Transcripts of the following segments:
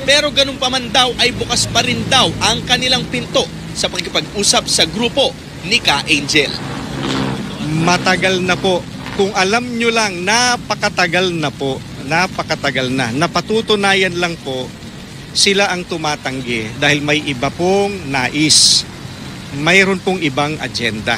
Pero ganun pa man daw ay bukas pa rin daw ang kanilang pinto sa pagkipag-usap sa grupo ni Ka Angel. Matagal na po. Kung alam nyo lang, napakatagal na po. Napakatagal na. Napatutunayan lang po, sila ang tumatanggi dahil may iba pong nais. Mayroon pong ibang agenda.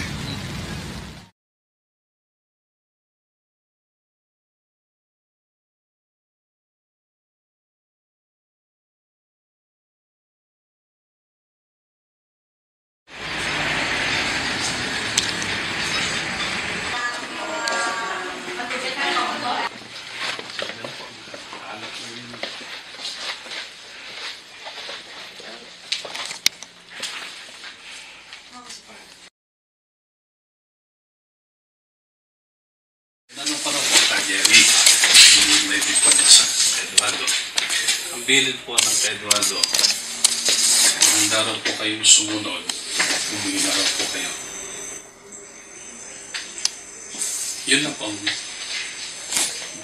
Anong parang po Jerry? May dipon sa Eduardo. Ang bilin po ng Eduardo, handa raw po kayong sumunod kung hina raw po kayo. Yun na po ang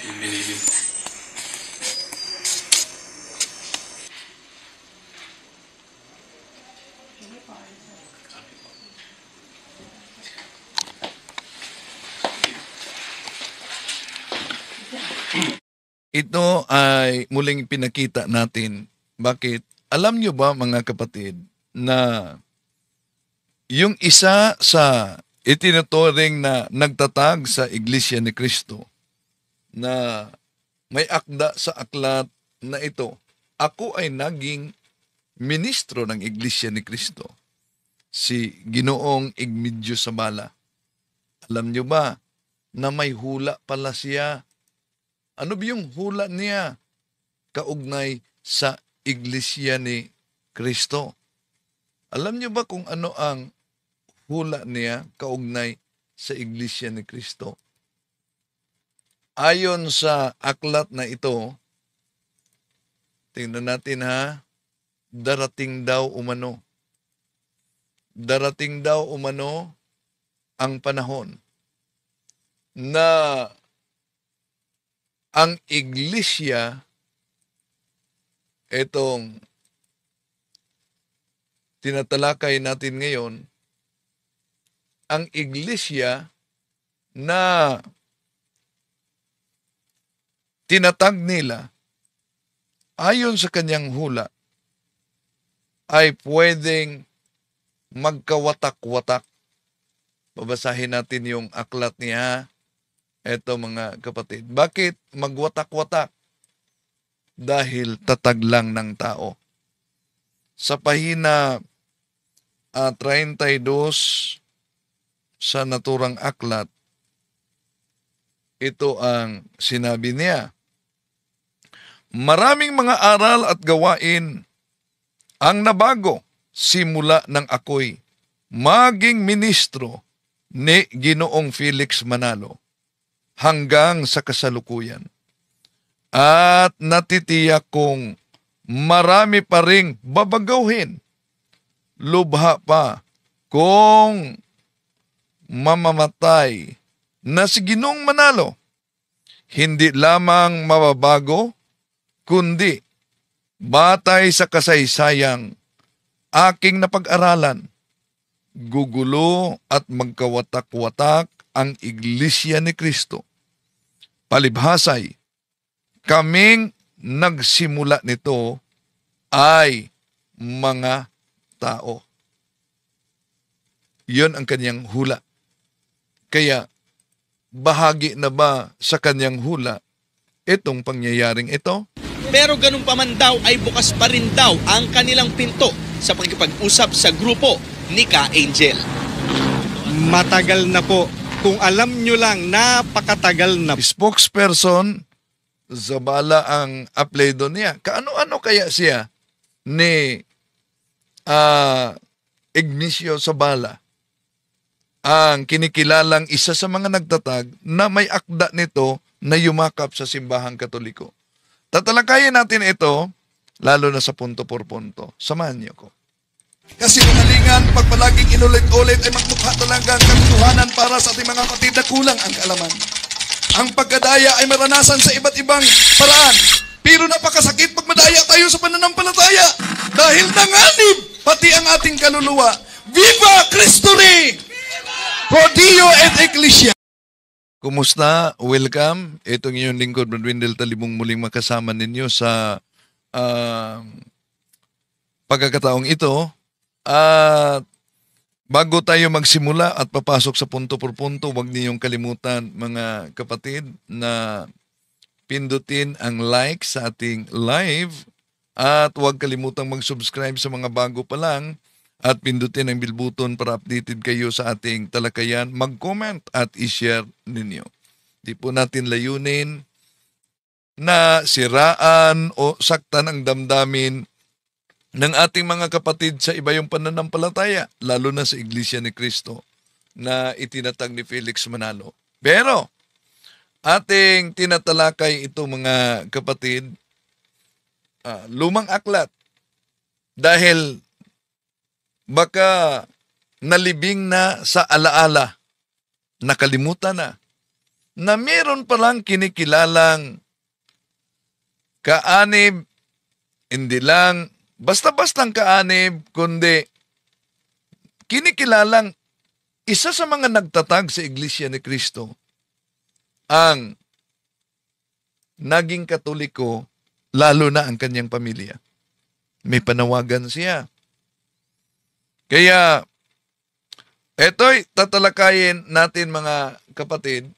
binilin po. Ito ay muling pinakita natin. Bakit? Alam nyo ba mga kapatid na yung isa sa itinuturing na nagtatag sa Iglesia ni Cristo na may akda sa aklat na ito, ako ay naging ministro ng Iglesia ni Cristo, si Ginoong Igmedio Zabala. Alam nyo ba na may hula pala siya? Ano ba yung hula niya kaugnay sa Iglesia ni Cristo? Alam niyo ba kung ano ang hula niya kaugnay sa Iglesia ni Cristo? Ayon sa aklat na ito, tingnan natin ha, darating daw umano. Darating daw umano ang panahon na ang iglesia, itong tinatalakay natin ngayon, ang iglesia na tinatag nila ayon sa kanyang hula ay pwedeng magkawatak-watak. Babasahin natin yung aklat niya. Eto mga kapatid, bakit magwatak-watak? Dahil tatag lang ng tao. Sa pahina 32 sa naturang aklat, ito ang sinabi niya. Maraming mga aral at gawain ang nabago simula ng ako'y maging ministro ni Ginoong Felix Manalo hanggang sa kasalukuyan. At natitiyak kong marami pa ring babagawin. Lubha pa kung mamamatay na si Ginoong Manalo. Hindi lamang mababago, kundi batay sa kasaysayang aking napag-aralan, gugulo at magkawatak-watak ang Iglesia ni Cristo. Palibhasay, kaming nagsimula nito ay mga tao. Yun ang kanyang hula. Kaya, bahagi na ba sa kanyang hula itong pangyayaring ito? Pero ganun pa man daw ay bukas pa rin daw ang kanilang pinto sa pagkipag-usap sa grupo ni Ka Angel. Matagal na po. Kung alam nyo lang, napakatagal na. Spokesperson, Zabala ang apelyido niya. Kaano-ano kaya siya ni Igmedio Zabala? Ang kinikilalang isa sa mga nagtatag na may akda nito na yumakap sa simbahang Katoliko. Tatalakayin natin ito, lalo na sa punto por punto. Samahan niyo ko. Kasi kamalingan, pag palaging inulit-ulit ay magmukha talaga ang katotohanan para sa ating mga kapatid na kulang ang kaalaman. Ang pagkadaya ay maranasan sa iba't ibang paraan. Pero napakasakit pag madaya madaya tayo sa pananampalataya. Dahil nanganib pati ang ating kaluluwa. Viva Cristo Rey! Pro Dio et Ecclesia. Kumusta? Welcome. Itong inyong lingkod, Brad Wendell Talibong, muling makasama ninyo sa pagkakataong ito. At bago tayo magsimula at papasok sa punto por punto, huwag niyong kalimutan, mga kapatid, na pindutin ang like sa ating live at huwag kalimutang mag-subscribe sa mga bago pa lang at pindutin ang bell button para updated kayo sa ating talakayan. Mag-comment at i-share ninyo. Di po natin layunin na siraan o saktan ang damdamin ng ating mga kapatid sa iba yung pananampalataya, lalo na sa Iglesia ni Cristo na itinatag ni Felix Manalo. Pero ating tinatalakay ito, mga kapatid, lumang aklat, dahil baka nalibing na sa alaala, nakalimutan na meron palang kinikilalang kaanib, hindi lang basta-bastang kaanib, kundi kinikilalang isa sa mga nagtatag sa Iglesia ni Cristo ang naging Katoliko, lalo na ang kanyang pamilya. May panawagan siya. Kaya, eto'y tatalakayin natin, mga kapatid,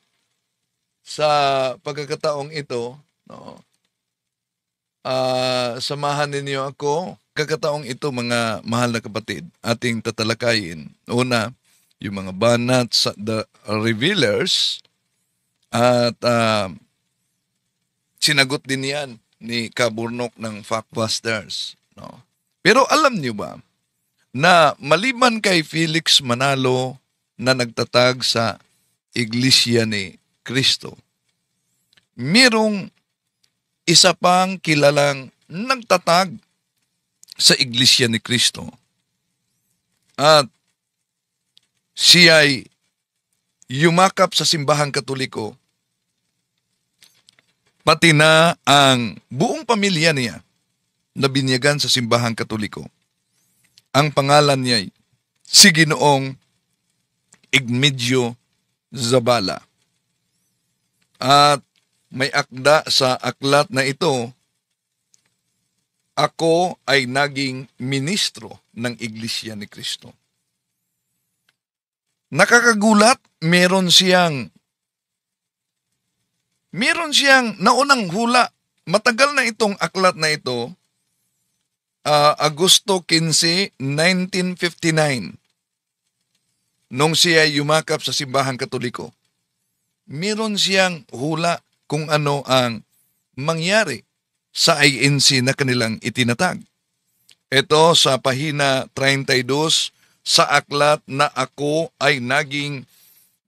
sa pagkakataong ito. No? Samahan ninyo ako. Pagkakataong ito, mga mahal na kapatid, ating tatalakayin. Una, yung mga banat sa the revealers, at sinagot din yan ni Kaburnok ng Factbusters. No? Pero alam niyo ba na maliban kay Felix Manalo na nagtatag sa Iglesia ni Cristo, mirong isa pang kilalang nagtatag sa Iglesia ni Cristo. At siya'y yumakap sa simbahang Katoliko, pati na ang buong pamilya niya na binyagan sa simbahang Katoliko. Ang pangalan niya ay si Ginoong Igmedio Zabala. At may akda sa aklat na ito, ako ay naging ministro ng Iglesia ni Cristo. Nakakagulat, meron siyang naunang hula. Matagal na itong aklat na ito, Agosto 15, 1959, nung siya yumakap sa simbahang Katoliko. Meron siyang hula kung ano ang mangyari sa INC na kanilang itinatag. Ito sa pahina 32 sa aklat na ako ay naging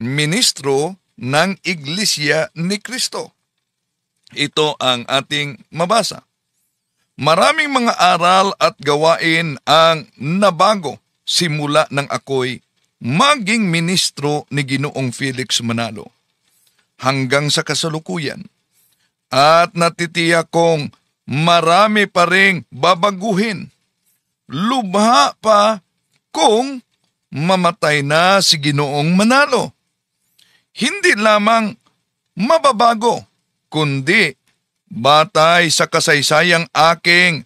ministro ng Iglesia ni Cristo. Ito ang ating mabasa. Maraming mga aral at gawain ang nabago simula nang ako'y maging ministro ni Ginoong Felix Manalo hanggang sa kasalukuyan. At natitiyak kong marami pa ring babaguhin. Lubha pa kung mamatay na si Ginoong Manalo. Hindi lamang mababago, kundi batay sa kasaysayang aking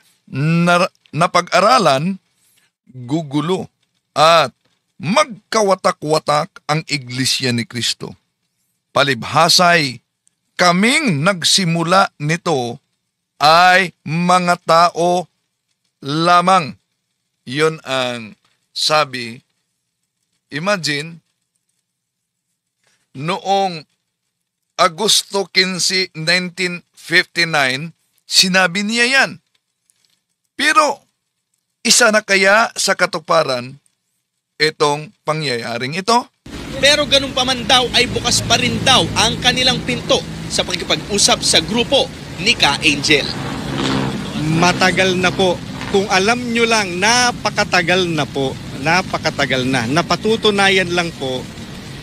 napag-aralan, gugulo at magkawatak-watak ang Iglesia ni Cristo. Palibhasay, kaming nagsimula nito ay mga tao lamang. Yun ang sabi. Imagine, noong Agosto 15, 1959, sinabi niya yan. Pero, isa na kaya sa katuparan itong pangyayaring ito? Pero ganun pa man daw ay bukas pa rin daw ang kanilang pinto sa pakikipag-usap sa grupo ni Ka Angel. Matagal na po. Kung alam nyo lang, napakatagal na po. Napakatagal na. Napatutunayan lang po,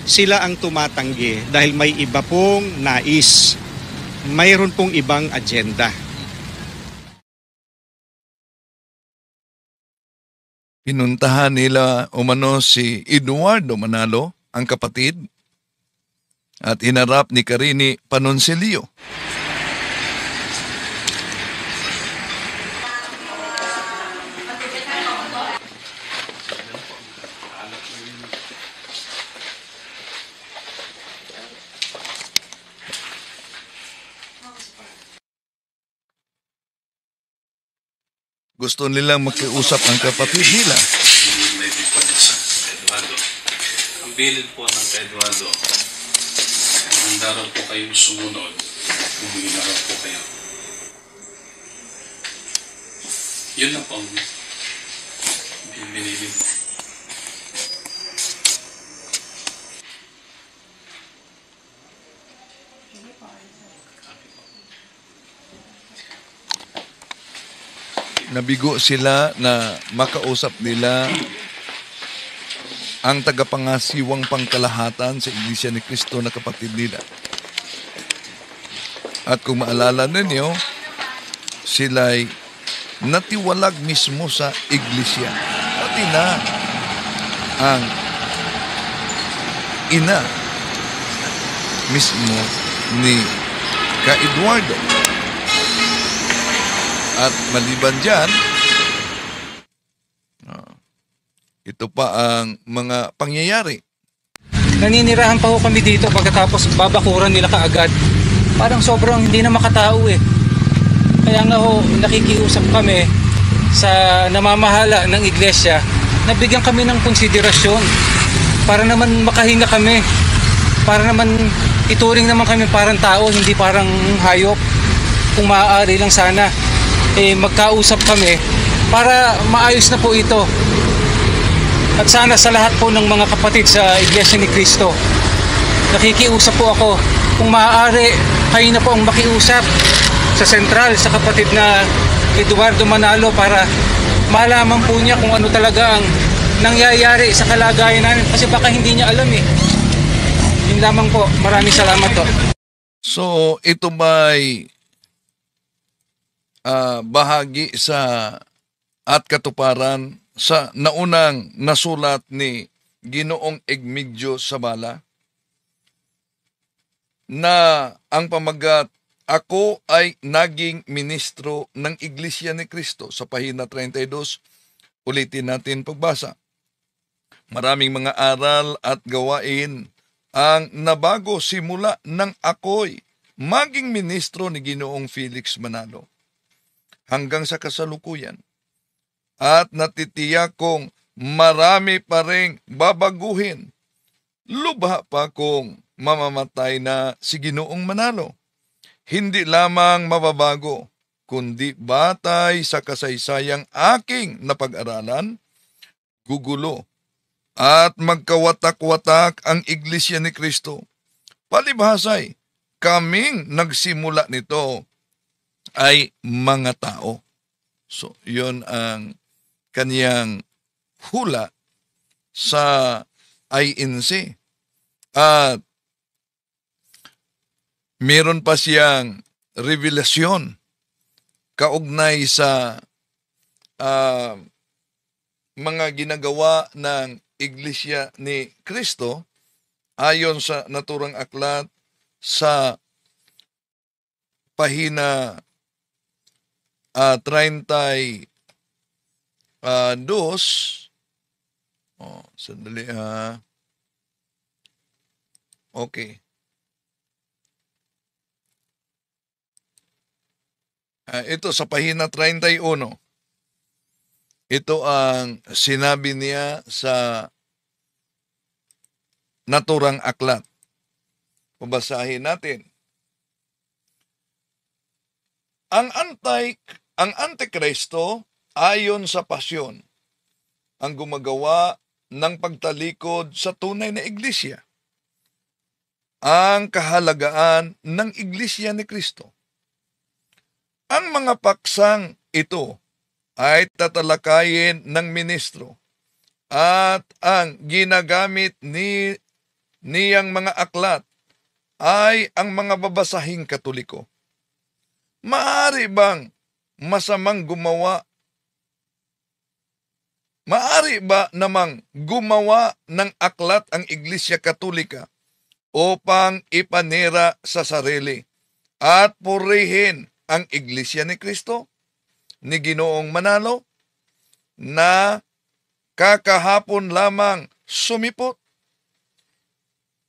sila ang tumatanggi dahil may iba pong nais. Mayroon pong ibang agenda. Pinuntahan nila umano si Eduardo Manalo, ang kapatid, at hinarap ni Carini Panoncilio. Gusto nilang makiusap ang kapatid nila. May diferensya kay Eduardo. Ang bilin po ng kay Eduardo, handa raw po kayong sumunod kung hinarap po kayo. Yun lang po ang binilin po. Nabigo sila na makausap nila ang tagapangasiwang pangkalahatan sa Iglesia ni Cristo na kapatid nila. At kung maalala ninyo, sila'y natiwalag mismo sa Iglesia. Pati na ang ina mismo ni Ka Eduardo. At maliban dyan, ito pa ang mga pangyayari. Naninirahan pa ho kami dito pagkatapos babakuran nila kaagad. Parang sobrang hindi na makatao eh. Kaya nga ho, nakikiusap kami sa namamahala ng iglesia na bigyan kami ng konsiderasyon para naman makahinga kami. Para naman ituring naman kami parang tao, hindi parang hayop. Kung maaari lang sana magkausap kami para maayos na po ito. At sana sa lahat po ng mga kapatid sa Iglesia ni Cristo, nakikiusap po ako, kung maaari kayo na po ang makiusap sa sentral sa kapatid na Eduardo Manalo para malaman po niya kung ano talaga ang nangyayari sa kalagayan namin, kasi baka hindi niya alam eh. Yun lamang po. Maraming salamat po. So, ito ba'y bahagi sa at katuparan sa naunang nasulat ni Ginoong Egmigdio Zabala na ang pamagat, "Ako ay naging ministro ng Iglesia ni Cristo," sa pahina 32. Ulitin natin pagbasa. Maraming mga aral at gawain ang nabago simula nang ako'y maging ministro ni Ginoong Felix Manalo hanggang sa kasalukuyan. At natitiyak kong marami pa ring babaguhin. Lubha pa kung mamamatay na si Ginoong Manalo. Hindi lamang mababago, kundi batay sa kasaysayang aking napag-aralan, gugulo at magkawatak-watak ang Iglesia ni Cristo. Palibhasay, kaming nagsimula nito ay mga tao. So, yun ang kaniyang hula sa INC. At meron pa siyang revelasyon kaugnay sa mga ginagawa ng Iglesia ni Cristo ayon sa naturang aklat sa pahina 32. Sandali okay. Ito sa pahina 31. Ito ang sinabi niya sa naturang aklat. Babasahin natin. Ang Antikristo ayon sa pasyon ang gumagawa ng pagtalikod sa tunay na iglesia. Ang kahalagaan ng Iglesia ni Cristo. Ang mga paksang ito ay tatalakayin ng ministro at ang ginagamit niyang mga aklat ay ang mga babasahing Katoliko. Maaari bang masamang Maari ba namang gumawa ng aklat ang Iglesia Katolika upang ipanira sa sarili at purihin ang Iglesia ni Kristo, ni Ginoong Manalo, na kakahapon lamang sumipot?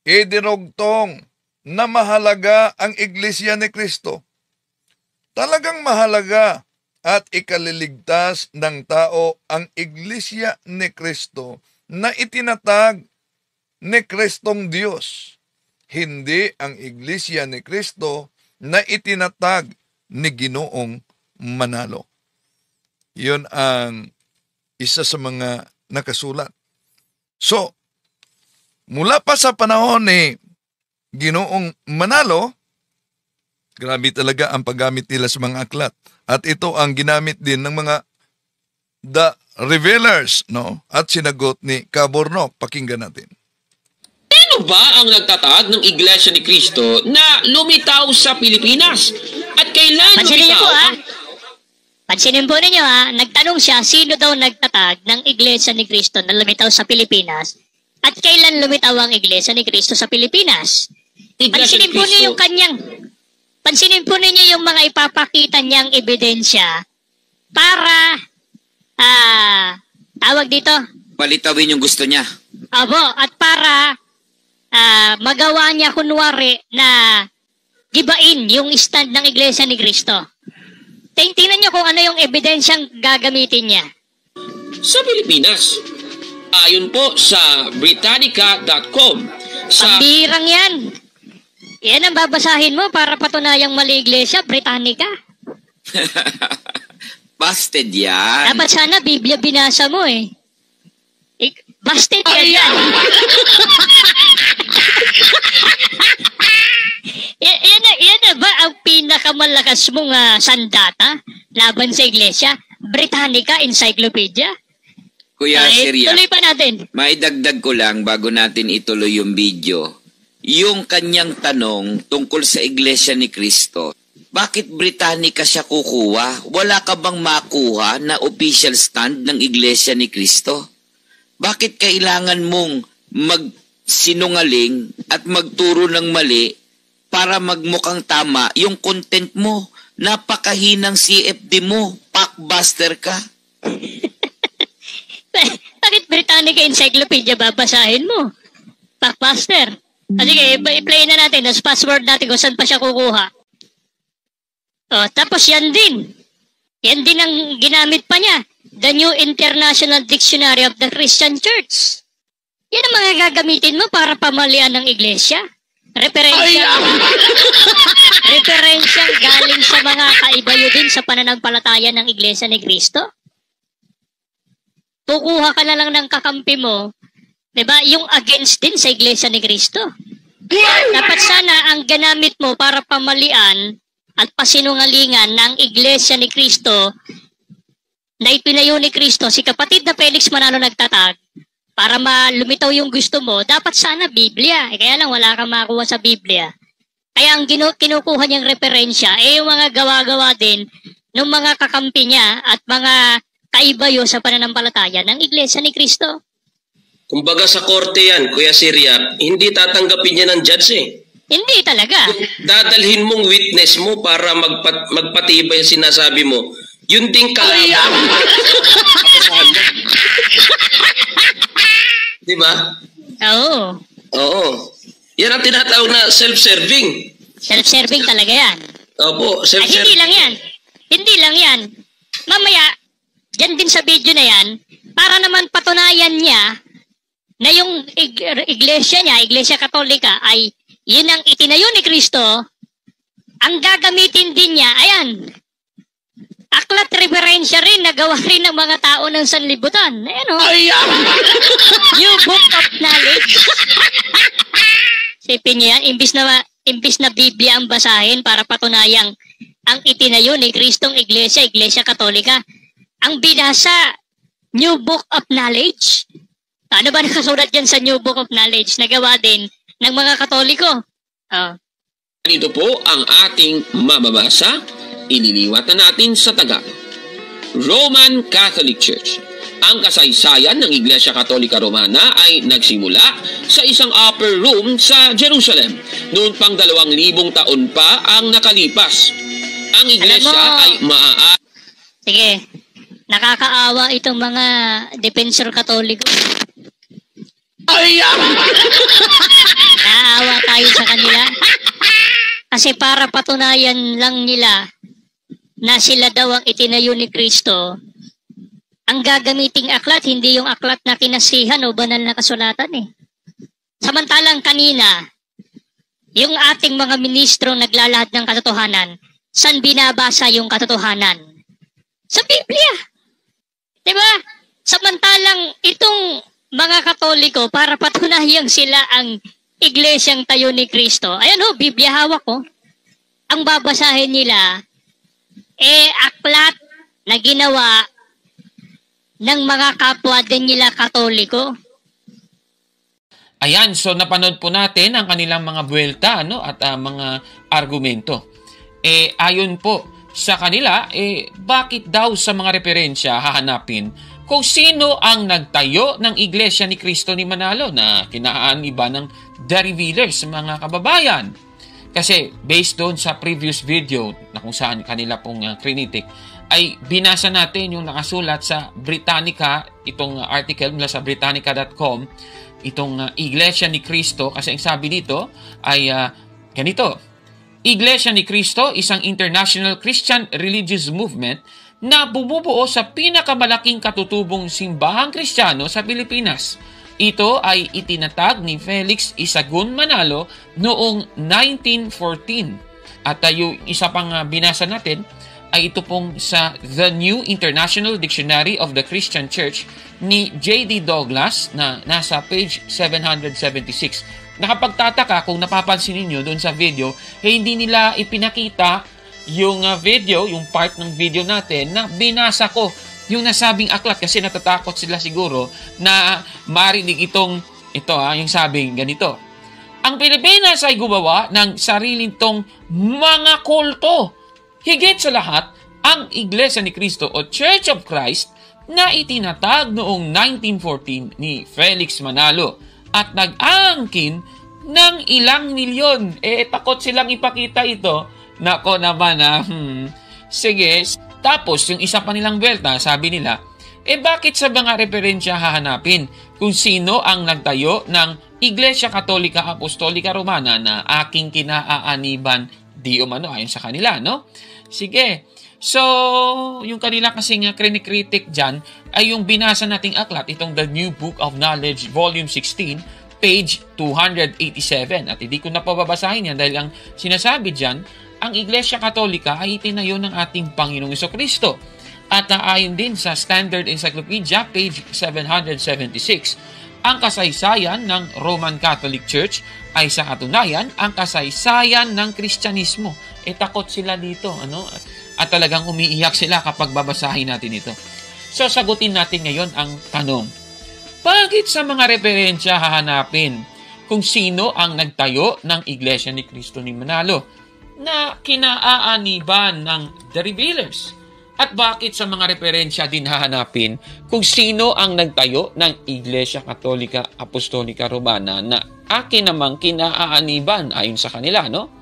Idinugtong na mahalaga ang Iglesia ni Kristo. Talagang mahalaga at ikaliligtas ng tao ang Iglesia ni Kristo na itinatag ni Kristong Diyos, hindi ang Iglesia ni Kristo na itinatag ni Ginoong Manalo. Yun ang isa sa mga nakasulat. So, mula pa sa panahon ni Ginoong Manalo, grabe talaga ang paggamit nila sa mga aklat. At ito ang ginamit din ng mga The Revealers, no? At sinagot ni Caborno. Pakinggan natin. Sino ba ang nagtatag ng Iglesia ni Cristo na lumitaw sa Pilipinas? At kailan Pansinin niyo lumitaw po, ang... Pansinin po ninyo, nagtanong siya, sino daw nagtatag ng Iglesia ni Cristo na lumitaw sa Pilipinas? At kailan lumitaw ang Iglesia ni Cristo sa Pilipinas? Iglesia ni Pansinin po ninyo Cristo? pansinin po ninyo yung mga ipapakita niyang ebidensya para, tawag dito, Palitawin yung gusto niya. abo, at para magawa niya kunwari na gibain yung stand ng Iglesia ni Cristo. Tingnan niyo kung ano yung ebidensyang gagamitin niya. Sa Pilipinas. Ayon po sa Britannica.com. Pambirang yan. Yan ang babasahin mo para patunayang mali Iglesia, Britannica. Busted yan. Dapat sana Biblia binasa mo eh. Busted yan. Yan na ba ang pinakamalakas mong sandata laban sa Iglesia? Britannica Encyclopedia? Kuya Sirya, tuloy pa natin. maidagdag ko lang bago natin ituloy yung video. Yung kanyang tanong tungkol sa Iglesia ni Cristo. Bakit Britannica siya kukuha? Wala ka bang makuha na official stand ng Iglesia ni Cristo? Bakit kailangan mong magsinungaling at magturo ng mali para magmukhang tama yung content mo? Napakahinang CFD mo. Packbuster ka. Bakit Britannica Encyclopedia babasahin mo? Packbuster. Sige, i-play na natin. Tapos password natin kung saan pa siya kukuha. Oh, tapos yan din. Yan din ang ginamit pa niya. The New International Dictionary of the Christian Church. Yan ang mga gagamitin mo para pamalian ng iglesia. Referensyang galing sa mga kaibayo din sa pananampalataya ng Iglesia ni Cristo. Kukuha ka na lang ng kakampi mo, diba? Yung against din sa Iglesia ni Cristo. Dapat sana ang ginamit mo para pamalian at pasinungalingan ng Iglesia ni Cristo na ipinayo ni Cristo, si kapatid na Felix Manalo nagtatag, para malumitaw yung gusto mo, dapat sana Biblia. Kaya lang wala kang makuha sa Biblia. Kaya ang kinukuha niyang referensya, yung mga gawa-gawa din ng mga kakampi niya at mga kaibayo sa pananampalataya ng Iglesia ni Cristo. Kumbaga sa korte yan, Kuya Sirya, hindi tatanggapin niya ng judge eh. Hindi talaga. Dadalhin mong witness mo para magpatibay ang sinasabi mo. Yun ding kalaban. Di ba? Oo. Oo. Yan ang tinatawag na self-serving. Self-serving talaga yan. Opo, Ay, hindi self-serving. lang yan. Hindi lang yan. Mamaya, dyan din sa video na yan, para naman patunayan niya na yung iglesia niya, Iglesia Katolika, ay yun ang itinayo ni Kristo, ang gagamitin din niya, ayan, aklat referensya rin, nagawa rin ng mga tao ng sanlibutan. Ayan o. New Book of Knowledge. Sipin niya yan, imbis na Biblia ang basahin para patunayang ang itinayo ni Kristong Iglesia, Iglesia Katolika, ang binasa, New Book of Knowledge. Ano ba nakasulat dyan sa New Book of Knowledge? Nagawa din ng mga Katoliko. Oh. Dito po ang ating mababasa. Ililiwat na natin sa Tagalog. Roman Catholic Church. Ang kasaysayan ng Iglesia Katolika Romana ay nagsimula sa isang upper room sa Jerusalem noon pang 2,000 taon pa ang nakalipas. Ang iglesia ay Sige, nakakaawa itong mga defensor katoliko. Naawa tayo sa kanila. Kasi para patunayan lang nila na sila daw ang itinayo ni Kristo, ang gagamiting aklat, hindi yung aklat na kinasihan o banal na kasulatan eh. Samantalang kanina, yung ating mga ministro naglalahad ng katotohanan, saan binabasa yung katotohanan? Sa Biblia. Diba? Samantalang itong mga Katoliko, para patunayang sila ang iglesyang tayo ni Kristo. Ayan ho, Biblia hawak ko. Ang babasahin nila, aklat na ginawa ng mga kapwa din nila Katoliko. Ayan, so napanood po natin ang kanilang mga buwelta at mga argumento. Ayon po sa kanila, bakit daw sa mga referensya hahanapin kung sino ang nagtayo ng Iglesia ni Cristo ni Manalo na kinaaniba ng The Revealers, mga kababayan. Kasi based doon sa previous video na kung saan kanila pong critical, ay binasa natin yung nakasulat sa Britannica, itong article mula sa Britannica.com, itong Iglesia ni Cristo, kasi ang sabi dito ay ganito: Iglesia ni Cristo, isang international Christian religious movement na bumubuo sa pinakamalaking katutubong simbahang Kristiyano sa Pilipinas. Ito ay itinatag ni Felix Isagun Manalo noong 1914. At yung isa pang binasa natin ay ito pong sa The New International Dictionary of the Christian Church ni J.D. Douglas na nasa page 776. Nakapagtataka kung napapansin niyo doon sa video, hindi nila ipinakita yung video, yung part ng video natin na binasa ko, yung nasabing aklat, kasi natatakot sila siguro na marinig yung sabing ganito: ang Pilipinas ay gumawa ng sariling tong mga kulto. Higit sa lahat, ang Iglesia ni Cristo o Church of Christ na itinatag noong 1914 ni Felix Manalo at nag-aangkin ng ilang milyon. Takot silang ipakita ito. Nako naman Sige. Tapos, yung isa pa nilang belta, sabi nila, bakit sa mga referensya hahanapin kung sino ang nagtayo ng Iglesia Katolika Apostolika Romana na aking kinaaaniban di umano, ayon sa kanila, no? Sige. So, yung kanila kasing kritik dyan ay yung binasa nating aklat, itong The New Book of Knowledge, Volume 16, page 287. At hindi ko na pababasahin yan dahil ang sinasabi dyan, ang Iglesia Katolika ay itinayo ng ating Panginoong Jesucristo. At ayon din sa Standard Encyclopedia, page 776, ang kasaysayan ng Roman Catholic Church ay sa katunayan ang kasaysayan ng Kristyanismo. Takot sila dito, At talagang umiiyak sila kapag babasahin natin ito. So, sagutin natin ngayon ang tanong: bakit sa mga referensya hahanapin kung sino ang nagtayo ng Iglesia ni Cristo ni Manalo na kinaaaniban ng The Revealers? At bakit sa mga referensya din hahanapin kung sino ang nagtayo ng Iglesia Katolika Apostolika Romana na akin namang kinaaaniban ayon sa kanila, no?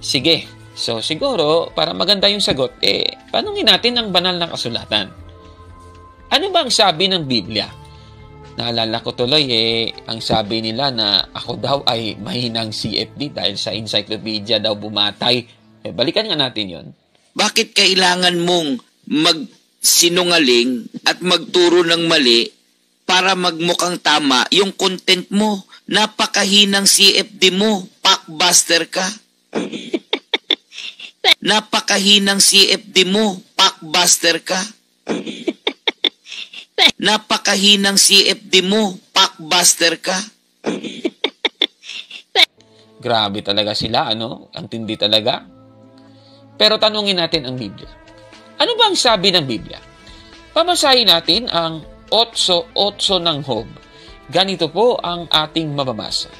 Sige. So, siguro, para maganda yung sagot, tanungin natin ang banal na kasulatan. Ano ba ang sabi ng Biblia? Naalala ko tuloy, ang sabi nila na ako daw ay mahinang CFD dahil sa encyclopedia daw bumatay. Balikan nga natin yon. Bakit kailangan mong magsinungaling at magturo ng mali para magmukhang tama yung content mo? Napakahinang CFD mo. Packbuster ka. Napakahinang CFD mo. Packbuster ka. Napakahinang CFD mo, packbuster ka. Grabe talaga sila, Ang tindi talaga. Pero tanungin natin ang Biblia. Ano ba ang sabi ng Biblia? Pamasahin natin ang 8:8 ng Job. Ganito po ang ating mababasa.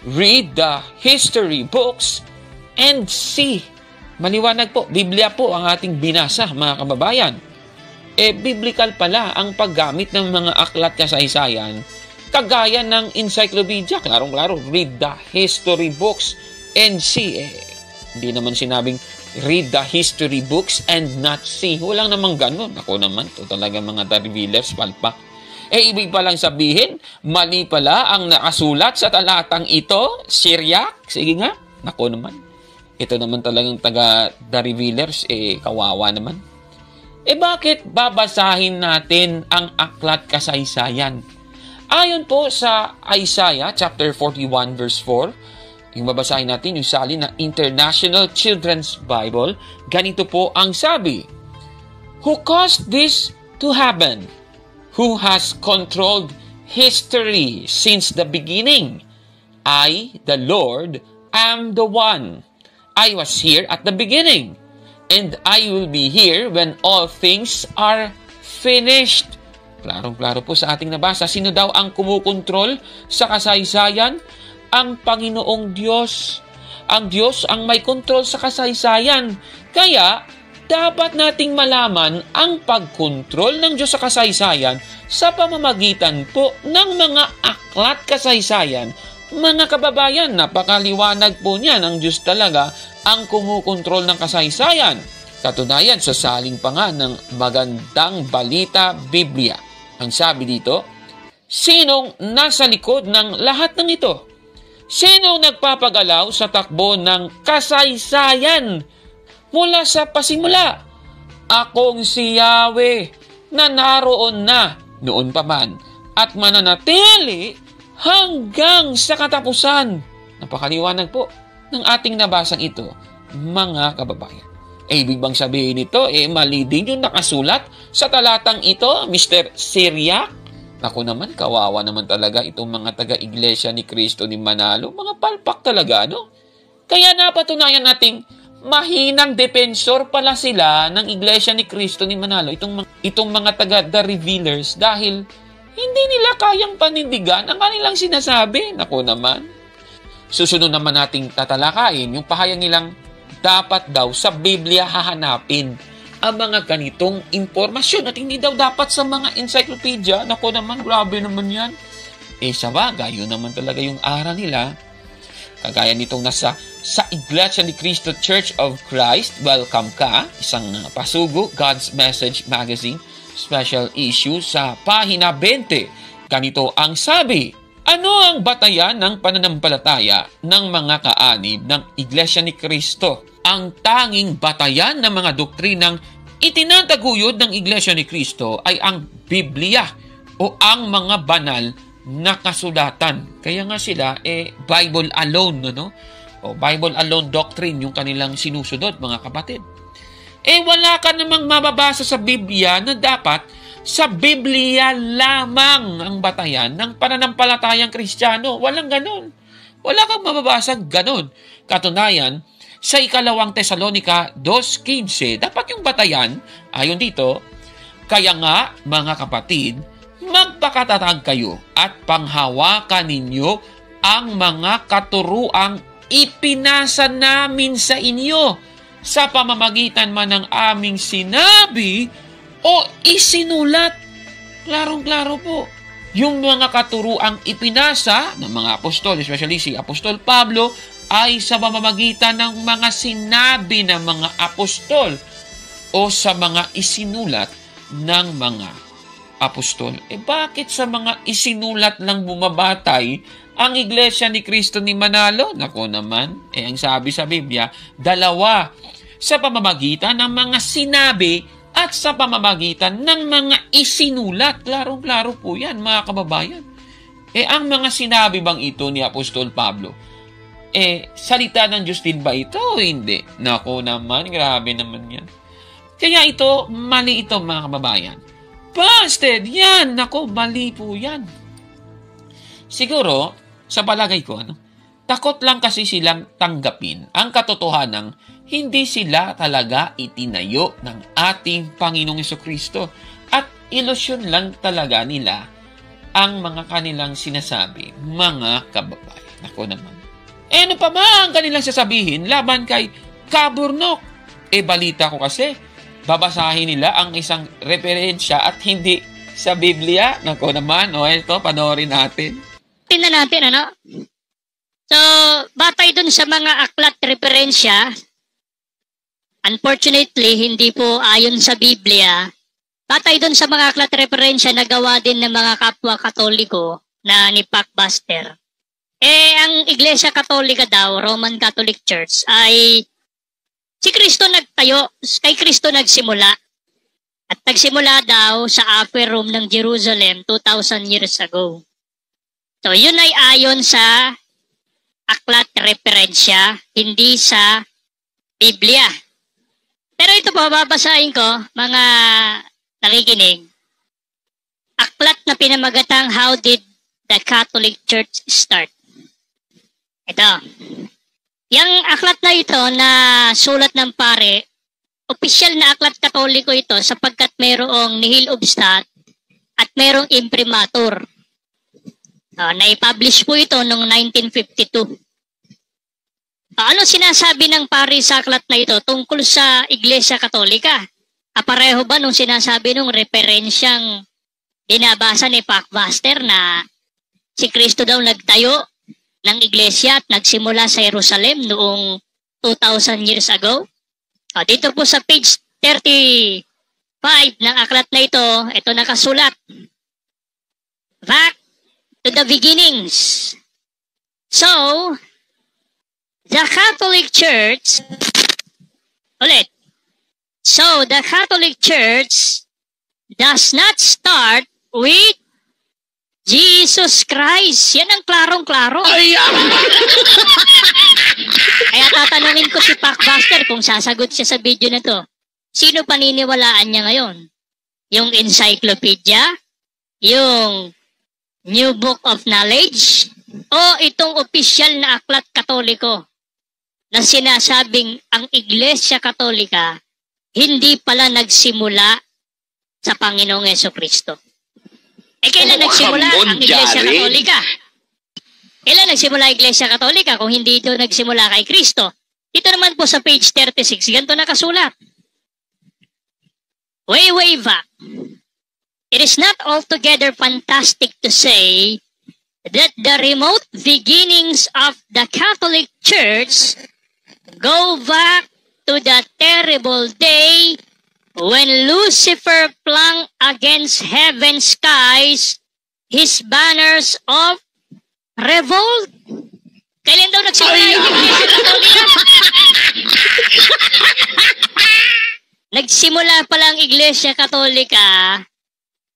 Read the history books and see. Maliwanag po, Biblia po ang ating binasa, mga kababayan. biblical pala ang paggamit ng mga aklat kasaysayan, kagaya ng encyclopedia. Klarong-klaro, read the history books and see. Hindi naman sinabing read the history books and not see. Walang namang ganun. Ako naman, to talaga mga revealers, palpak. Ibig palang sabihin, mali pala ang nakasulat sa talatang ito, Syriac. Sige nga, ako naman. Ito naman talagang taga-The Revealers, kawawa naman. Bakit babasahin natin ang aklat kasaysayan? Ayon po sa Isaiah chapter 41 verse 4, yung babasahin natin yung salin na International Children's Bible, ganito po ang sabi, "Who caused this to happen? Who has controlled history since the beginning? I, the Lord, am the one. I was here at the beginning, and I will be here when all things are finished." Klarong-klaro po sa ating nabasa. Sino daw ang kumukontrol sa kasaysayan? Ang Panginoong Diyos. Ang Diyos ang may kontrol sa kasaysayan. Kaya, dapat nating malaman ang pagkontrol ng Diyos sa kasaysayan sa pamamagitan po ng mga aklat kasaysayan. Mga kababayan, napakaliwanag po niyan. Ang Diyos talaga ang kumukontrol ng kasaysayan. Katunayan, sa saling pa nga ng Magandang Balita Biblia. Ang sabi dito, sinong nasa likod ng lahat ng ito? Sinong nagpapagalaw sa takbo ng kasaysayan mula sa pasimula? Akong si Yahweh na naroon na noon pa man at mananatili hanggang sa katapusan. Napakaliwanag po ng ating nabasang ito, mga kababayan. Ibig bang sabihin nito, mali din yung nakasulat sa talatang ito, Mr. Syriac? Ako naman, kawawa naman talaga itong mga taga-iglesia ni Cristo ni Manalo. Mga palpak talaga, no? Kaya napatunayan nating mahinang defensor pala sila ng iglesia ni Cristo ni Manalo. Itong mga taga-The Revealers dahil hindi nila kayang panindigan ang kanilang sinasabi. Ako naman. Susunod naman nating tatalakayin yung pahayag nilang dapat daw sa Biblia hahanapin ang mga ganitong impormasyon at hindi daw dapat sa mga encyclopedia. Nako naman, grabe naman yan. Sa bagay, yun naman talaga yung aral nila. Kagaya nitong nasa sa Iglesia ni Cristo Church of Christ, welcome ka, isang pasugo, God's Message Magazine, special issue sa pahina 20. Ganito ang sabi, ano ang batayan ng pananampalataya ng mga kaanib ng Iglesia ni Cristo? Ang tanging batayan ng mga doktrinang itinataguyod ng Iglesia ni Cristo ay ang Biblia o ang mga banal na kasulatan. Kaya nga sila, Bible alone, no? O Bible alone doctrine yung kanilang sinusunod, mga kapatid. Wala ka namang mababasa sa Biblia na dapat sa Biblia lamang ang batayan ng pananampalatayang Kristiyano. Walang ganon. Wala kang mababasang ganon. Katunayan, sa 2 Tesalonica 2:15, dapat yung batayan, ayon dito, kaya nga, mga kapatid, magpakatatag kayo at panghawakan ninyo ang mga katuruang ipinasa namin sa inyo sa pamamagitan man ng aming sinabi o isinulat. Klarong-klaro po. Yung mga katuruang ipinasa ng mga apostol, especially si Apostol Pablo, ay sa pamamagitan ng mga sinabi ng mga apostol o sa mga isinulat ng mga apostol. Bakit sa mga isinulat lang bumabatay ang Iglesia ni Cristo ni Manalo? Nako naman, ang sabi sa Biblia, dalawa, sa pamamagitan ng mga sinabi at sa pamamagitan ng mga isinulat. Klarong-klaro po yan, mga kababayan. Ang mga sinabi bang ito ni Apostol Pablo? Salita ng Diyos din ba ito o hindi? Nako naman, grabe naman yan. Kaya ito, mali ito, mga kababayan. Busted! Yan! Nako, mali po yan. Siguro, sa palagay ko, takot lang kasi silang tanggapin ang katotohanang hindi sila talaga itinayo ng ating Panginoong Jesucristo at ilusyon lang talaga nila ang mga kanilang sinasabi, mga kababayan. Nako naman. Ano pa ba ang kanilang sasabihin laban kay Kaburnok? Balita ko kasi, babasahin nila ang isang referensya at hindi sa Biblia. Nako naman, ito, panoorin natin. Tingnan natin, ano? So, batay dun sa mga aklat referensya, unfortunately, hindi po ayon sa Biblia. Batay dun sa mga aklat referensya na gawa din ng mga kapwa Katoliko na ni Pakbaster. Ang Iglesia Katolika daw, Roman Catholic Church, ay si Kristo nagtayo, kay Kristo nagsimula. At nagsimula daw sa upper room ng Jerusalem 2,000 years ago. So, yun ay ayon sa aklat referensya, hindi sa Biblia. Pero ito po, babasahin ko, mga nakikinig. Aklat na pinamagatang How Did the Catholic Church Start? Ito. Yung aklat na ito na sulat ng pare, opisyal na aklat Katoliko ito sapagkat mayroong nihil obstat at mayroong imprimatur. Na-publish po ito noong 1952. Ano sinasabi ng pare sa aklat na ito tungkol sa Iglesia Katolika? Pareho ba nung sinasabi nung referensyang binabasa ni Pakbaster na si Kristo daw nagtayo ng iglesia at nagsimula sa Jerusalem noong 2,000 years ago? Dito po sa page 35 ng aklat na ito nakasulat. Back to the beginnings. So, the Catholic Church, So, the Catholic Church does not start with Jesus Christ. Yan ang klarong-klaro. Kaya tatanungin ko si Pakbaster kung sasagot siya sa video na to. Sino paniniwalaan niya ngayon? Yung encyclopedia? Yung New Book of Knowledge? O itong opisyal na aklat Katoliko na sinasabing ang Iglesia Katolika hindi pala nagsimula sa Panginoong Jesucristo? Kailan nagsimula ang Iglesia Katolika? Kailan nagsimula ang Iglesia Katolika kung hindi ito nagsimula kay Kristo? Dito naman po sa page 36, ganito nakasulat. Way back. It is not altogether fantastic to say that the remote beginnings of the Catholic Church go back to the terrible day when Lucifer flung against heaven's skies his banners of revolt. Kailan daw nagsimula yung Iglesia Katolika? Nagsimula pala ang Iglesia Katolika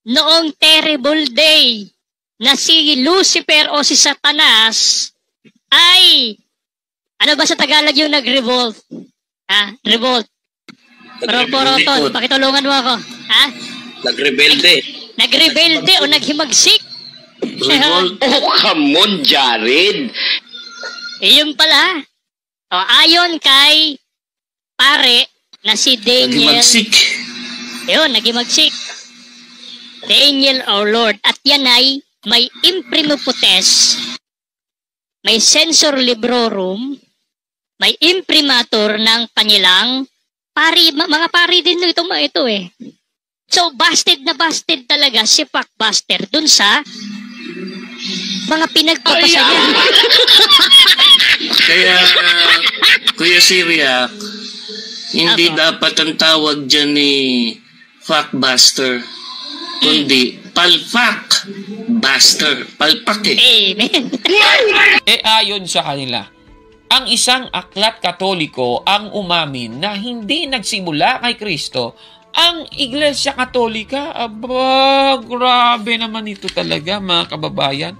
noong terrible day na si Lucifer o si Satanas ay, ano ba sa Tagalog yung nag-revolt? Revolt. Poroton, pakitulungan mo ako. Nagrebelde. Nagrebelde o naghimagsik? Revolt. Come on, Jared. Yun pala. Ayon kay pare na si Daniel. Naghimagsik. Yun, naghimagsik. Daniel, our Lord. At yan ay may imprimoputes, may censor librorum, may imprimatur ng kanilang pari, mga pari din ito eh. So, busted na busted talaga si Pakbaster dun sa mga pinagpapasa niya. Kaya, Kuya Syriac, hindi dapat ang tawag dyan ni Fakbaster, kundi Palfakbaster. Palpak eh. Amen. Ayon sa kanila, ang isang aklat Katoliko ang umamin na hindi nagsimula kay Kristo ang Iglesia Katolika. Aba, grabe naman ito talaga mga kababayan.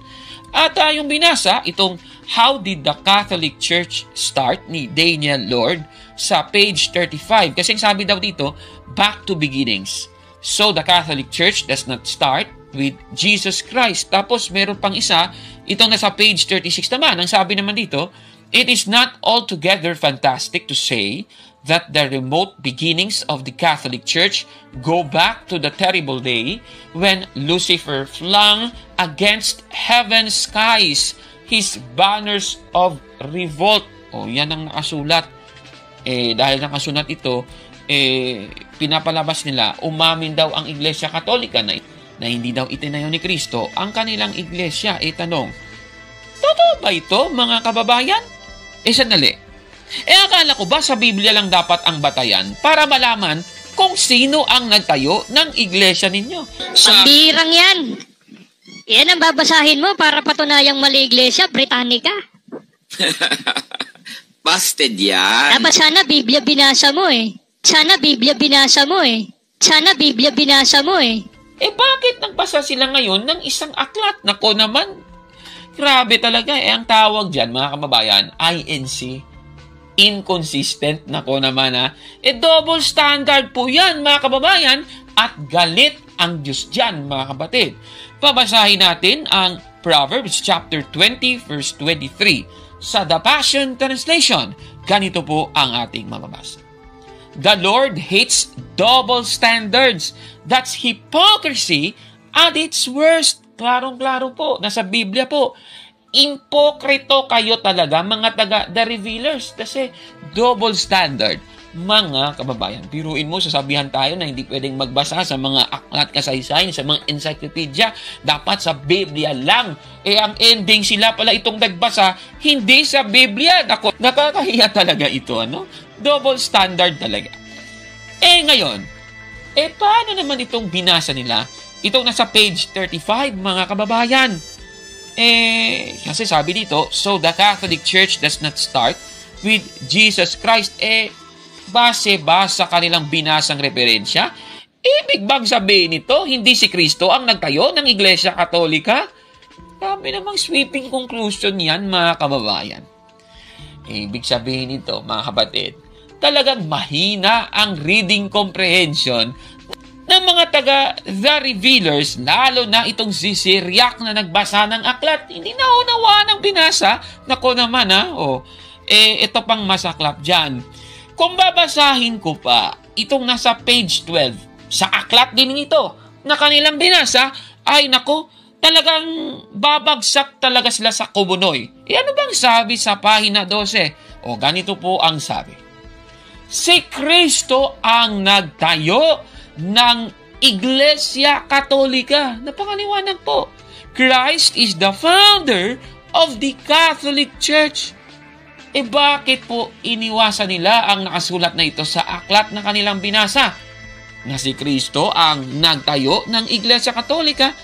At yung binasa, itong How Did the Catholic Church Start ni Daniel Lord sa page 35. Kasi sabi daw dito, back to beginnings. So the Catholic Church does not start with Jesus Christ. Tapos meron pang isa, itong nasa page 36 naman. Ang sabi naman dito, it is not altogether fantastic to say that the remote beginnings of the Catholic Church go back to the terrible day when Lucifer flung against heaven's skies his banners of revolt. Yan ang nakasulat. Dahil nakasulat ito, pinapalabas nila, umamin daw ang Iglesia Katolika na hindi daw itinayo ni Kristo ang kanilang iglesia. Tanong, totoo ba ito, mga kababayan? Sandali. Akala ko ba sa Biblia lang dapat ang batayan para malaman kung sino ang nagtayo ng iglesia ninyo? Ang birang yan. Yan ang babasahin mo para patunayang mali iglesia, Britannica. Busted yan. Dapat sana Biblia binasa mo eh. Sana Biblia binasa mo eh. Sana Biblia binasa mo eh. Bakit nagbasa sila ngayon ng isang aklat? Nako naman, grabe talaga. Ang tawag dyan, mga kababayan, INC. Inconsistent. Nako naman double standard po yan, mga kababayan. At galit ang Diyos dyan, mga kapatid. Pabasahin natin ang Proverbs chapter 20, verse 23. Sa The Passion Translation, ganito po ang ating mababasa. The Lord hates double standards. That's hypocrisy at its worst. Klarong-klaro po. Nasa Biblia po. Impokrito kayo talaga, mga taga-The Revealers. Kasi double standard. Mga kababayan, biruin mo, sasabihan tayo na hindi pwedeng magbasa sa mga aklat kasaysayan, sa mga encyclopedia. Dapat sa Biblia lang. Ang ending sila pala itong nagbasa, hindi sa Biblia. Ako, nakakahiya talaga ito, Double standard talaga. Ngayon, paano naman itong binasa nila? Itong nasa page 35, mga kababayan. Kasi sabi dito, so the Catholic Church does not start with Jesus Christ. Base ba sa kanilang binasang referensya? Ibig bang sabihin nito, hindi si Kristo ang nagtayo ng Iglesia Katolika? Sabi namang sweeping conclusion yan, mga kababayan. Ibig sabihin nito, mga kapatid, talagang mahina ang reading comprehension ng mga taga-The Revealers, lalo na itong si Syriac na nagbasa ng aklat. Hindi naunawaan ang binasa. Nako naman, ito pang masaklap dyan. Kung babasahin ko pa, itong nasa page 12, sa aklat din ito, na kanilang binasa, ay nako, talagang babagsak talaga sila sa kubunoy. Ano bang sabi sa pahina 12? Ganito po ang sabi. Si Kristo ang nagtayo ng Iglesia Katolika. Napakaliwanag po. Christ is the founder of the Catholic Church. Bakit po iniwasan nila ang nakasulat na ito sa aklat na kanilang binasa? Na si Kristo ang nagtayo ng Iglesia Katolika.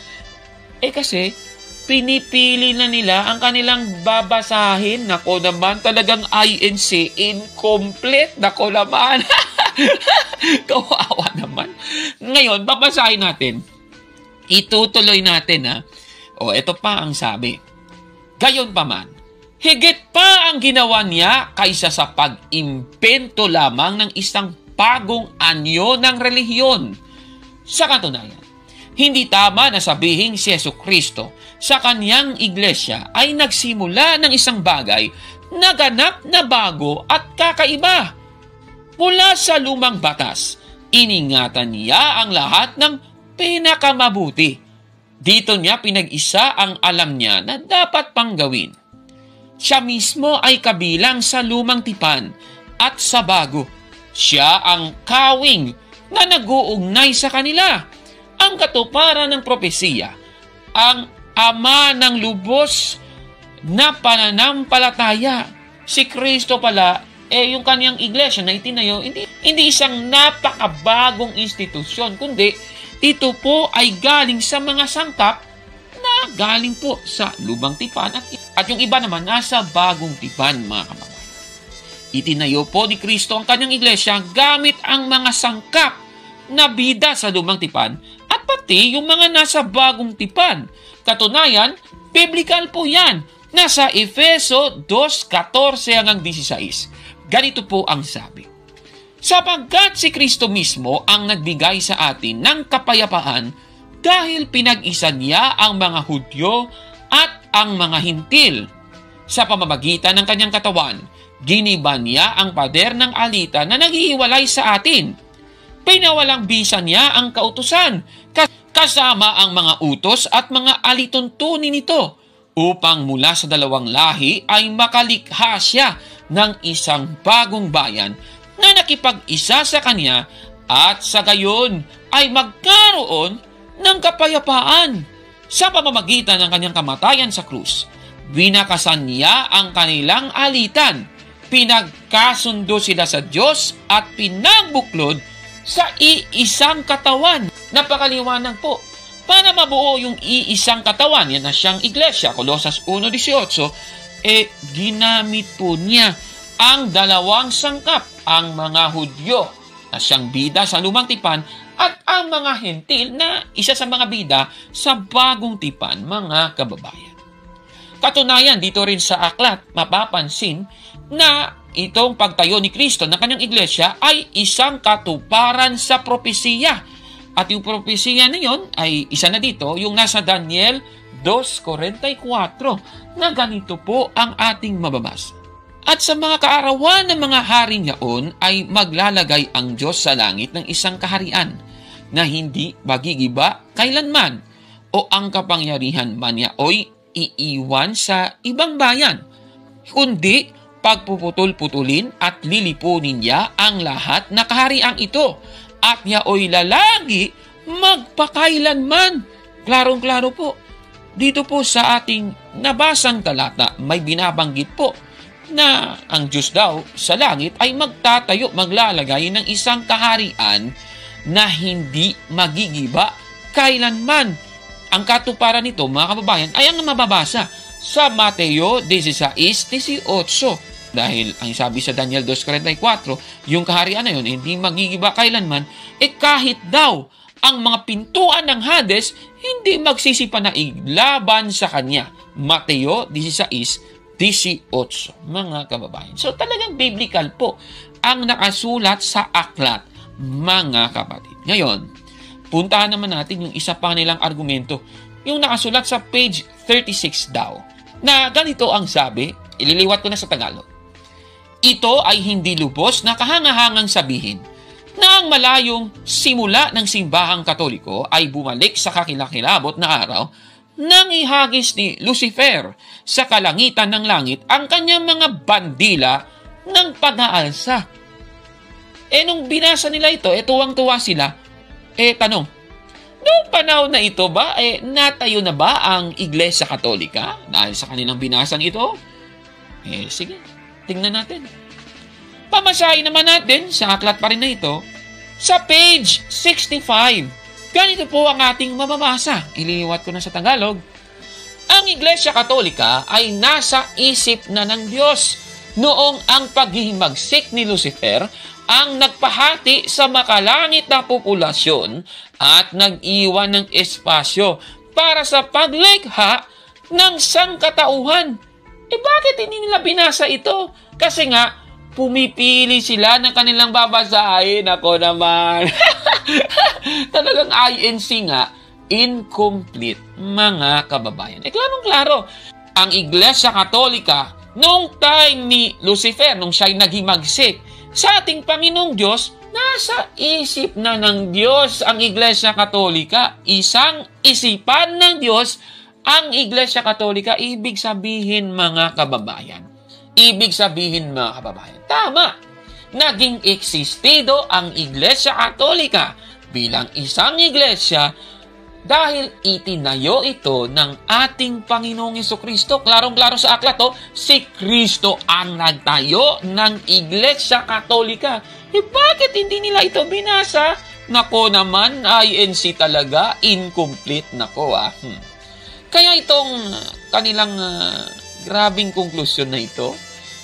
Kasi pinipili na nila ang kanilang babasahin. Nako naman, talagang INC, incomplete. Nako naman. Kawawa naman. Ngayon, babasahin natin. Itutuloy natin, ito pa ang sabi. Gayon pa man, higit pa ang ginawa niya kaysa sa pag-imbento lamang ng isang bagong anyo ng relihiyon. Sa katunayan, hindi tama na sabihin si Jesucristo sa kanyang iglesia ay nagsimula ng isang bagay na ganap na bago at kakaiba. Mula sa lumang batas, iningatan niya ang lahat ng pinakamabuti. Dito niya pinag-isa ang alam niya na dapat pang gawin. Siya mismo ay kabilang sa lumang tipan at sa bago. Siya ang kawing na nag-uugnay sa kanila. Ang katuparan ng propesiya, ang ama ng lubos na pananampalataya. Si Kristo pala, yung kanyang iglesia na itinayo, hindi isang napakabagong institusyon, kundi ito po ay galing sa mga sangkap na galing po sa lumang tipan at yung iba naman nasa bagong tipan, mga kababayan. Itinayo po ni Kristo ang kanyang iglesia gamit ang mga sangkap na bida sa lumang tipan at pati yung mga nasa bagong tipan. Katunayan, biblical po yan. Nasa Efeso 2:14 hanggang 16. Ganito po ang sabi. Sapagkat si Kristo mismo ang nagbigay sa atin ng kapayapaan dahil pinag-isa niya ang mga Hudyo at ang mga Hintil. Sa pamamagitan ng kanyang katawan, giniba niya ang pader ng alita na naghihiwalay sa atin. Pinawalang bisa niya ang kautusan, kasama ang mga utos at mga alituntunin nito, upang mula sa dalawang lahi ay makalikha siya ng isang bagong bayan na nakipag-isa sa Kanya at sa gayon ay magkaroon ng kapayapaan sa pamamagitan ng Kanyang kamatayan sa krus. Binakasan niya ang kanilang alitan, pinagkasundo sila sa Diyos at pinagbuklod sa iisang katawan. Napakaliwanag po. Para mabuo yung iisang katawan, yan na siyang iglesia, Colosas 1:18, ginamit po niya ang dalawang sangkap, ang mga Hudyo na siyang bida sa lumang tipan at ang mga hentil na isa sa mga bida sa bagong tipan, mga kababayan. Katunayan, dito rin sa aklat, mapapansin na itong pagtayo ni Kristo ng kanyang iglesia ay isang katuparan sa propesiya. At yung propesiya na yun ay isa na dito, yung nasa Daniel 2:44, na ganito po ang ating mababasa. At sa mga kaarawan ng mga hari yaon ay maglalagay ang Diyos sa langit ng isang kaharian na hindi magigiba kailanman, o ang kapangyarihan man niya oy iiwan sa ibang bayan, kundi pagpuputol-putulin at lilipunin niya ang lahat na kahariang ito, at niya oy lalagi magpakailanman. Klarong-klaro po. Dito po sa ating nabasang talata, may binabanggit po na ang Diyos daw sa langit ay magtatayo, maglalagay ng isang kaharian na hindi magigiba kailanman. Ang katuparan nito, mga kababayan, ay ang mababasa sa Mateo 16:18. Dahil ang sabi sa Daniel 2:44, yung kaharian na yun, hindi magigiba kailanman, kahit daw ang mga pintuan ng Hades, hindi magsisipanaig laban sa kanya. Mateo 16:18, mga kababayan. So talagang biblical po ang nakasulat sa aklat, mga kapatid. Ngayon, puntahan naman natin yung isa pa nilang argumento, yung nakasulat sa page 36 daw, na ganito ang sabi, ililiwat ko na sa Tagalog. Ito ay hindi lubos na kahangahangang sabihin na ang malayong simula ng simbahang Katoliko ay bumalik sa kakilakilabot na araw nang ihagis ni Lucifer sa kalangitan ng langit ang kanyang mga bandila ng pag-aalsa. Nung binasa nila ito, tuwang-tuwa sila. Tanong, noong panahon na ito ba, natayo na ba ang Iglesia Katolika dahil sa kanilang binasang ito? Sige, tingnan natin. Pamasahin naman natin sa aklat pa rin na ito, sa page 65. Ganito po ang ating mababasa. Ililiwat ko na sa Tagalog. Ang Iglesia Katolika ay nasa isip na ng Diyos noong ang paghihimagsik ni Lucifer ang nagpahati sa makalangit na populasyon at nag-iwan ng espasyo para sa paglikha ng sangkatauhan. Bakit hindi nila binasa ito? Kasi nga, pumipili sila ng kanilang babasahin. Ako naman. Talagang INC nga, incomplete, mga kababayan. Klarong-klaro, ang Iglesia Katolika, noong time ni Lucifer, nung siya'y naghimagsik sa ating Panginoong Diyos, nasa isip na ng Diyos ang Iglesia Katolika. Isang isipan ng Diyos ang Iglesia Katolika. Ibig sabihin, mga kababayan. Tama. Naging existido ang Iglesia Katolika bilang isang iglesia dahil itinayo ito ng ating Panginoong Jesucristo. Klarong-klaro sa aklat, si Kristo ang nagtayo ng Iglesia Katolika. Bakit hindi nila ito binasa? Nako naman, INC talaga, incomplete. Nako Kaya itong kanilang grabing konklusyon na ito,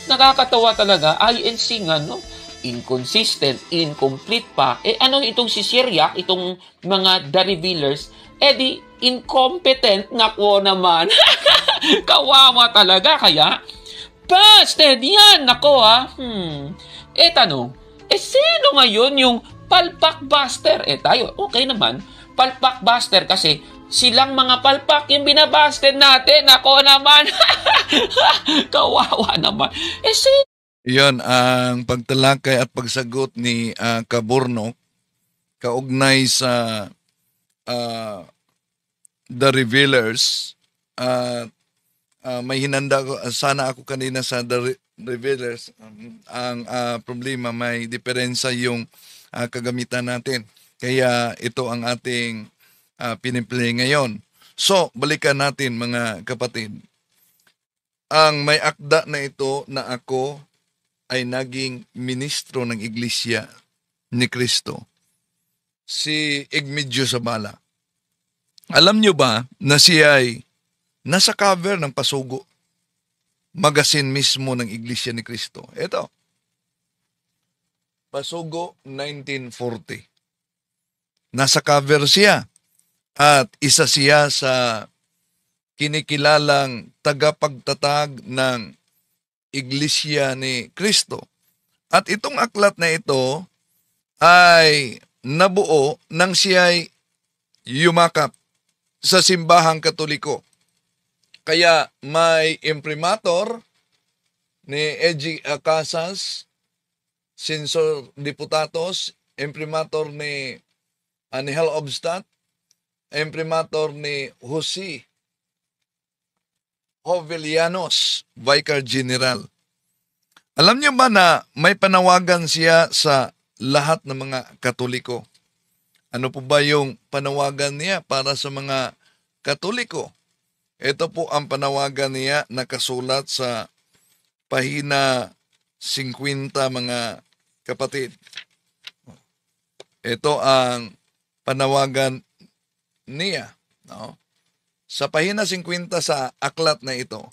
nakakatawa talaga, INC nga, no? Inconsistent, incomplete pa. Ano itong si Syriac, itong mga The Revealers, di incompetent. Nako naman. Kawawa talaga. Kaya, busted yan. Nako tanong, sino ngayon yung palpak buster? Tayo, okay naman. Palpak buster kasi silang mga palpak yung binabasted natin. Nako naman. Kawawa naman. Sino? Iyon ang pagtalakay at pagsagot ni Kaborno kaugnay sa The Revealers. May hinanda ko, sana ako kanina sa revealers. Ang problema, may diferensya yung kagamitan natin. Kaya ito ang ating pinipili ngayon. So, balikan natin mga kapatid. Ang may akda na ito na ako ay naging ministro ng Iglesia ni Cristo. Si Egmedio Zabala. Alam nyo ba na siya ay nasa cover ng Pasugo magazine mismo ng Iglesia ni Cristo? Ito. Pasugo 1940. Nasa cover siya. At isa siya sa kinikilalang tagapagtatag ng Iglesia ni Cristo. At itong aklat na ito ay nabuo nang siya ay yumakap sa simbahang Katoliko. Kaya may imprimator ni E.G. Casas, Censor Diputados, imprimator ni Angel Obstat, imprimator ni Jose Jovellanos, Vicar General. Alam niyo ba na may panawagan siya sa lahat ng mga Katoliko? Ano po ba yung panawagan niya para sa mga Katoliko? Ito po ang panawagan niya nakasulat sa pahina 50 mga kapatid. Ito ang panawagan niya. No? Sa pahina 50 sa aklat na ito,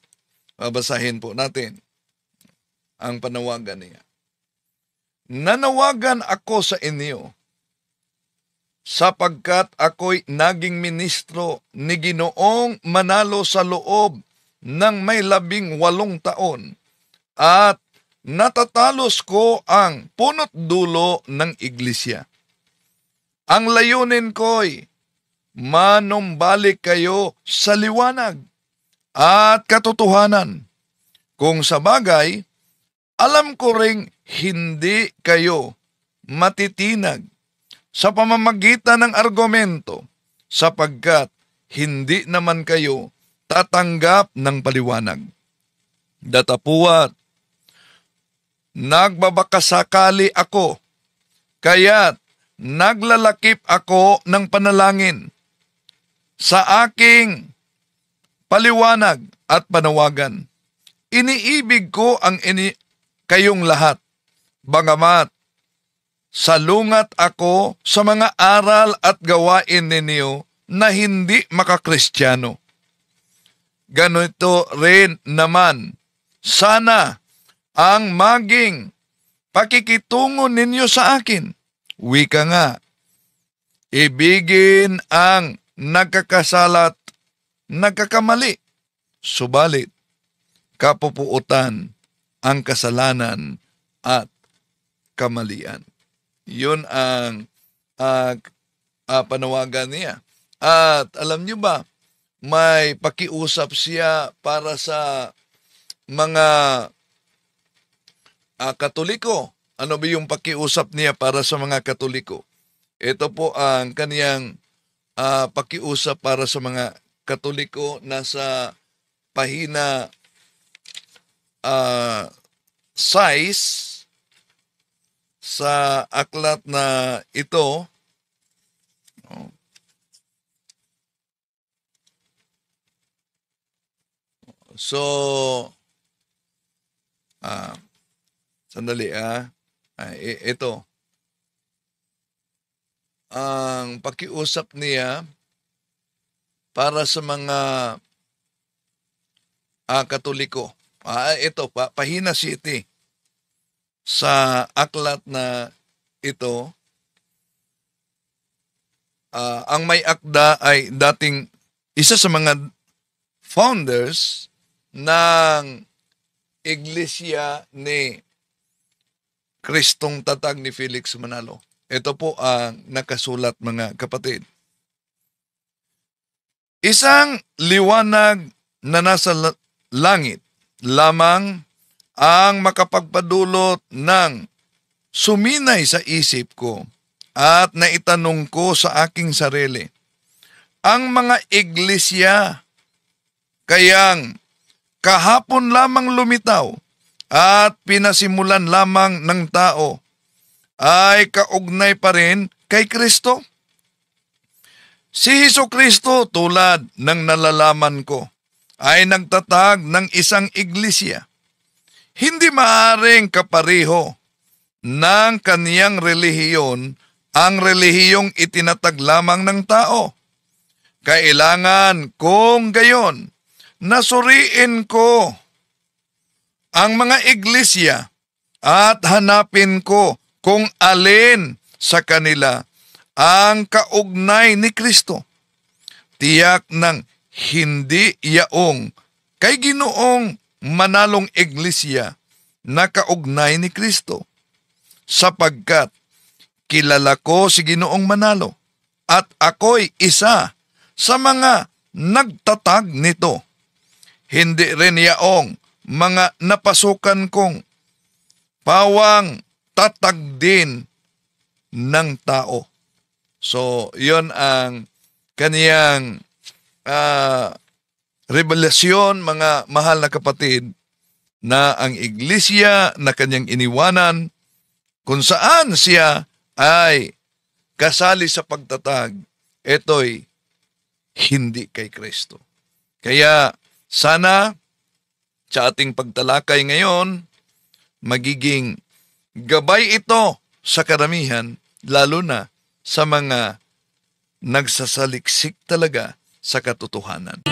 babasahin po natin ang panawagan niya. Nanawagan ako sa inyo sapagkat ako'y naging ministro ni Ginoong Manalo sa loob ng may 18 taon at natatalos ko ang punot dulo ng iglesia. Ang layunin ko'y manumbalik kayo sa liwanag at katotohanan. Kung sa bagay, alam ko ring hindi kayo matitinag sa pamamagitan ng argumento sapagkat hindi naman kayo tatanggap ng paliwanag. Datapuat, nagbabakasakali ako, kaya't naglalakip ako ng panalangin sa aking paliwanag at panawagan. Iniibig ko ang kayong lahat, bagamat salungat ako sa mga aral at gawain ninyo na hindi makakristyano. Ganito rin naman, sana ang maging pakikitungo ninyo sa akin. Wika nga, ibigin ang nagkakasalat, nagkakamali, subalit kapupuutan ang kasalanan at kamalian. Yun ang panawagan niya. At alam niyo ba, may pakiusap siya para sa mga Katoliko. Ano ba yung pakiusap niya para sa mga Katoliko? Ito po ang kaniyang pakiusap para sa mga Katoliko. Nasa pahina 6 sa aklat na ito. So, sandali ito. Ang pakiusap niya para sa mga Katoliko. Ito, pahina 7 sa aklat na ito. Ang may akda ay dating isa sa mga founders ng Iglesia ni Kristong Tatag ni Felix Manalo. Ito po ang nakasulat mga kapatid. Isang liwanag na nasa langit lamang ang makapagpadulot ng suminay sa isip ko at naitanong ko sa aking sarili. Ang mga iglesia kayang kahapon lamang lumitaw at pinasimulan lamang ng tao ay kaugnay pa rin kay Kristo? Si Hesukristo, tulad ng nalalaman ko, ay nagtatag ng isang iglesia. Hindi maaaring kapareho ng kaniyang relihiyon ang relihiyong itinatag lamang ng tao. Kailangan kung gayon, nasuriin ko ang mga iglesia at hanapin ko kung alin sa kanila ang kaugnay ni Kristo. Tiyak ng hindi yaong kay Ginoong manalong iglesia na kaugnay ni Kristo, sapagkat kilala ko si Ginoong Manalo at ako'y isa sa mga nagtatag nito. Hindi rin yaong mga napasukan kong pawang tatag din ng tao. So, yon ang kaniyang revelasyon, mga mahal na kapatid, na ang iglesia na kanyang iniwanan, kung saan siya ay kasali sa pagtatag, ito'y hindi kay Kristo. Kaya sana sa ating pagtalakay ngayon, magiging gabay ito sa karamihan, lalo na sa mga nagsasaliksik talaga sa katotohanan.